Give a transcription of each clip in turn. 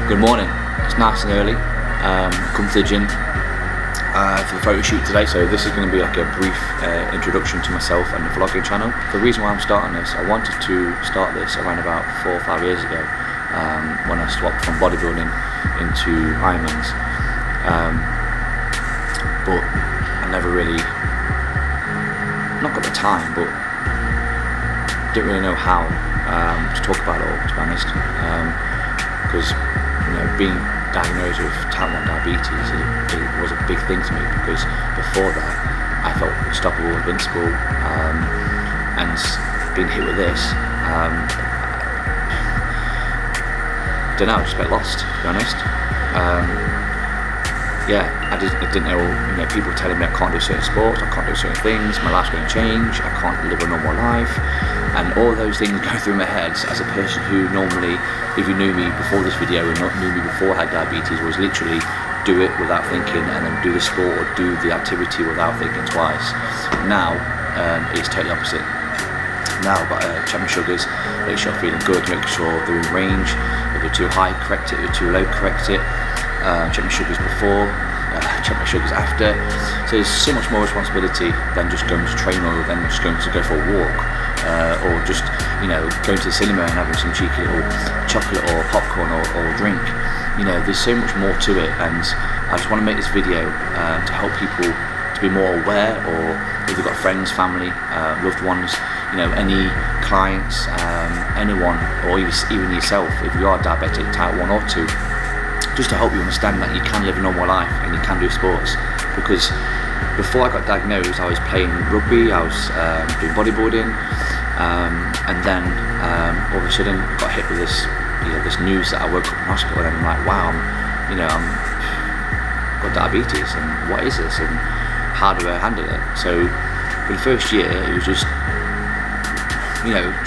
Good morning. It's nice and early. Come to the gym for the photo shoot today. So this is going to be like a brief introduction to myself and the vlogging channel. The reason why I'm starting this, I wanted to start this around about 4 or 5 years ago when I swapped from bodybuilding into Ironmans. But I never really, not got the time, but didn't really know how to talk about it all, to be honest. Because being diagnosed with type 1 diabetes it was a big thing to me, because before that I felt unstoppable, invincible, and being hit with this, don't know, I just felt lost, to be honest. I didn't know, people telling me I can't do certain sports, I can't do certain things, my life's going to change, I can't live a normal life, and all those things go through my head as a person who normally, if you knew me before this video and not knew me before I had diabetes, was literally do it without thinking, and then do the sport or do the activity without thinking twice. Now it's totally opposite. Now I've got to check my sugars, make sure I'm feeling good, make sure they're in range. If they're too high, correct it. If they're too low, correct it. Check my sugars before, check my sugars after. So there's so much more responsibility than just going to train, or than just going to go for a walk, or just going to the cinema and having some cheeky little chocolate or popcorn or drink. There's so much more to it, and I just want to make this video to help people to be more aware, or if they've got friends, family, loved ones, any clients, anyone, or even yourself, if you are diabetic, type 1 or 2, just to help you understand that you can live a normal life and you can do sports. Because before I got diagnosed, I was playing rugby, I was doing bodybuilding, and then all of a sudden I got hit with this, this news that I woke up in hospital, and I'm like, wow, I'm got diabetes, and what is this, and how do I handle it? So for the first year, it was just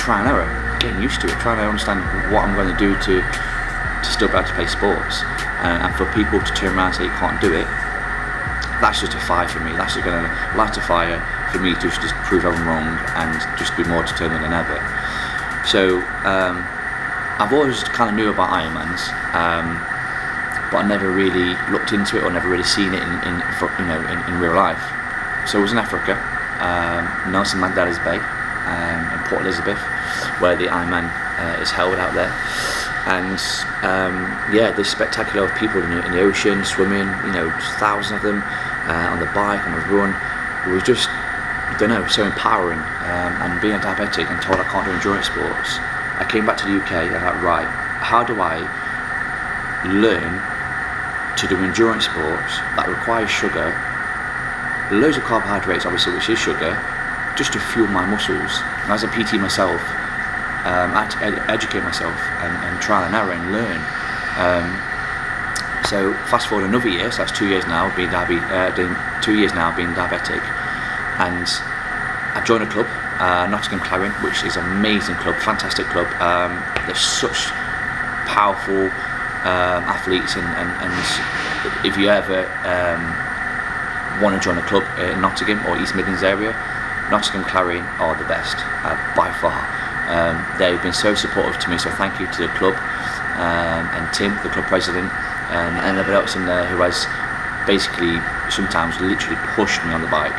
try and error, getting used to it, trying to understand what I'm going to do to still be able to play sports, and for people to turn around and say you can't do it, that's just a fire for me. That's just going to light a fire for me to just prove I'm wrong and just be more determined than ever. So I've always kind of knew about Ironmans, but I never really looked into it or never really seen it in real life. So I was in Africa, Nelson Mandela's Bay, in Port Elizabeth, where the Ironman is held out there. And there's spectacular of people in the ocean, swimming, just thousands of them, on the bike, on the run. It was just, so empowering. And being a diabetic and told I can't do endurance sports, I came back to the UK and I was like, right, how do I learn to do endurance sports that require sugar, loads of carbohydrates obviously, which is sugar, just to fuel my muscles. And as a PT myself, I had to educate myself and trial and error and learn. So fast forward another year, so that's 2 years now being 2 years now being diabetic, and I joined a club, Nottingham Clarion, which is an amazing club, fantastic club. There's such powerful athletes, and if you ever want to join a club in Nottingham or East Midlands area, Nottingham Clarion are the best by far. They've been so supportive to me, so thank you to the club, and Tim, the club president, and everybody else in there who has basically sometimes literally pushed me on the bike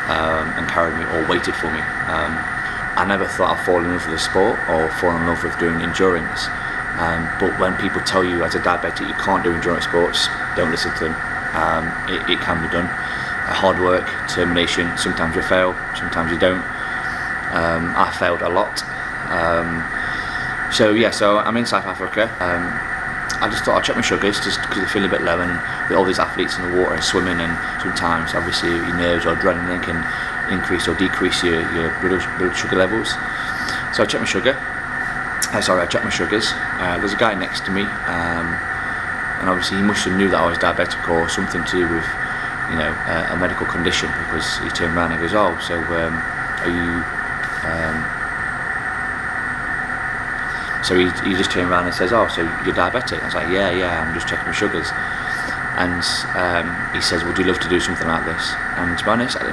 and carried me or waited for me. I never thought I'd fall in love with the sport or fall in love with doing endurance, but when people tell you as a diabetic you can't do endurance sports, don't listen to them. It can be done. Hard work, determination, sometimes you fail, sometimes you don't. I failed a lot. So I'm in South Africa. I just thought I'd check my sugars just because I feel a bit low, and with all these athletes in the water and swimming, and sometimes obviously your nerves or adrenaline can increase or decrease your blood sugar levels. So I checked my sugar. I checked my sugars. There's a guy next to me, and obviously he must have knew that I was diabetic or something to do with a medical condition, because he turned around and goes, oh, so are you so he just turned around and says, oh, so you're diabetic? I was like, yeah, I'm just checking my sugars. And he says, would you love to do something like this? And to be honest, at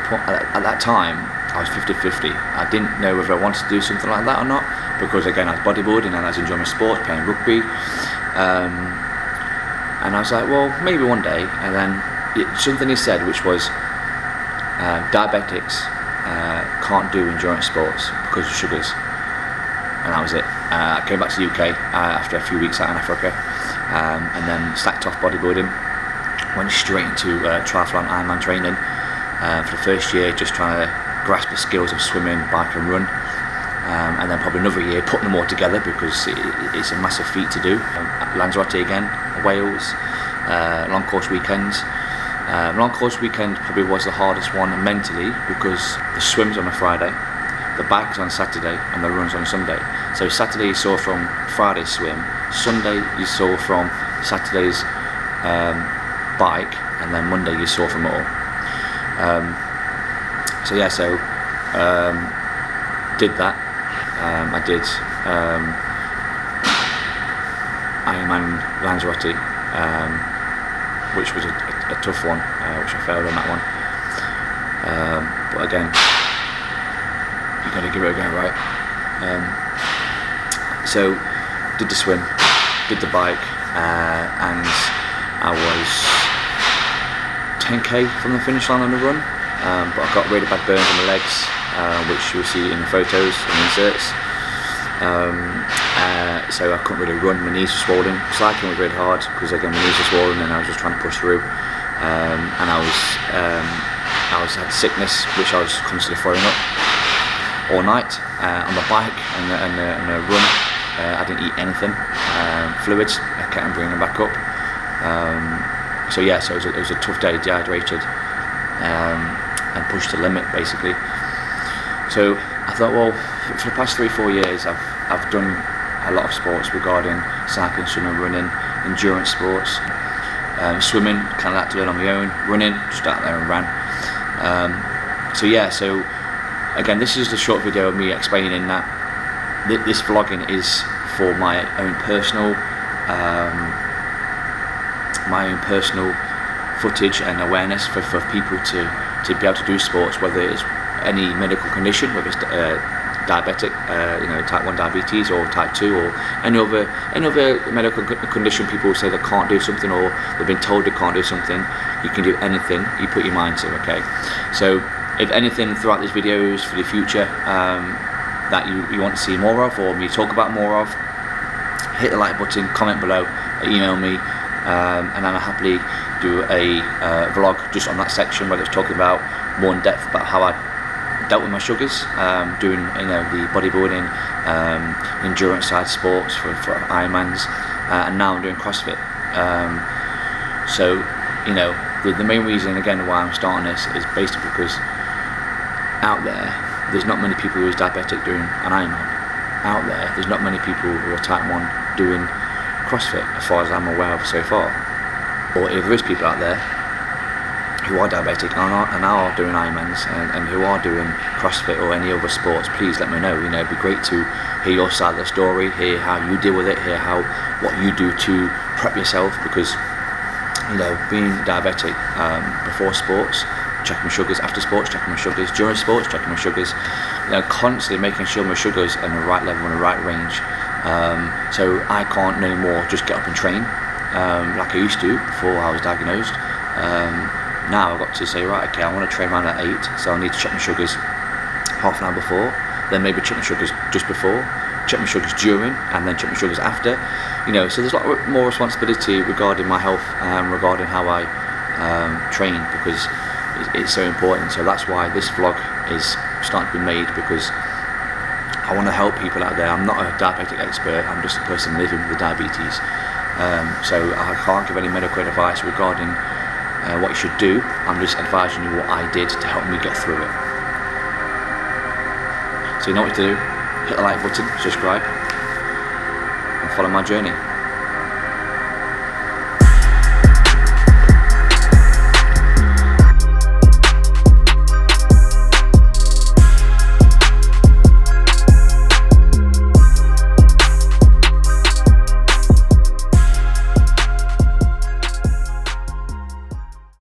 that time I was 50-50. I didn't know whether I wanted to do something like that or not, because again I was bodybuilding and I was enjoying my sport, playing rugby. And I was like, well, maybe one day. And then something he said, which was diabetics can't do endurance sports because of sugars. And that was it. I came back to the UK after a few weeks out in Africa, and then slacked off bodybuilding. Went straight into triathlon Ironman training for the first year, just trying to grasp the skills of swimming, bike and run. And then probably another year putting them all together, because it's a massive feat to do. Lanzarote again, Wales, long course weekends. Long course weekend probably was the hardest one mentally, because the swim's on a Friday, the bike's on Saturday, and the run's on Sunday. So Saturday you saw from Friday's swim, Sunday you saw from Saturday's bike, and then Monday you saw from it all. Did that. I did Ironman Lanzarote, which was a tough one, which I failed on that one. But again, you got to give it a go, right? So did the swim, did the bike, and I was 10k from the finish line on the run, but I got really bad burns on my legs, which you'll see in the photos and inserts. So I couldn't really run, my knees were swollen. Cycling was really hard because again my knees were swollen and I was just trying to push through. And I had sickness, which I was constantly throwing up all night on the bike and the run. I didn't eat anything, fluids. I kept bringing them back up. So it was a tough day, dehydrated, and pushed the limit basically. So I thought, well, for the past 3-4 years, I've done a lot of sports regarding cycling, swimming, running, endurance sports. Swimming, kind of had to learn on my own. Running, just out there and ran. So again, this is just a short video of me explaining that this vlogging is for my own personal footage and awareness for people to be able to do sports, whether it's any medical condition, whether it's diabetic, type 1 diabetes, or type 2, or any other medical condition. People say they can't do something, or they've been told they can't do something. You can do anything you put your mind to. Okay, so if anything throughout these videos for the future that you want to see more of, or me talk about more of, hit the like button, comment below, email me, and then I'll happily do a vlog just on that section, whether it's talking about more in depth about how I dealt with my sugars, doing the bodybuilding, endurance side sports for Ironmans, and now I'm doing CrossFit. The main reason again why I'm starting this is basically because out there's not many people who is diabetic doing an Ironman. Out there's not many people who are type 1 doing CrossFit, as far as I'm aware of so far. Or if there is people out there who are diabetic and are doing Ironmans and who are doing CrossFit or any other sports, please let me know. It'd be great to hear your side of the story, hear how you deal with it, hear what you do to prep yourself, because being diabetic before sports, checking my sugars, after sports, checking my sugars, during sports, checking my sugars, constantly making sure my sugars are in the right level, in the right range. So I can't no more just get up and train like I used to before I was diagnosed. Now I've got to say, right, okay, I want to train around at 8, so I need to check my sugars half an hour before, then maybe check my sugars just before, check my sugars during, and then check my sugars after. So there's a lot more responsibility regarding my health, regarding how I train, because it's so important. So that's why this vlog is starting to be made, because I want to help people out there. I'm not a diabetic expert, I'm just a person living with diabetes. So I can't give any medical advice regarding what you should do. I'm just advising you what I did to help me get through it. So you know what to do. Hit the like button, subscribe, and follow my journey.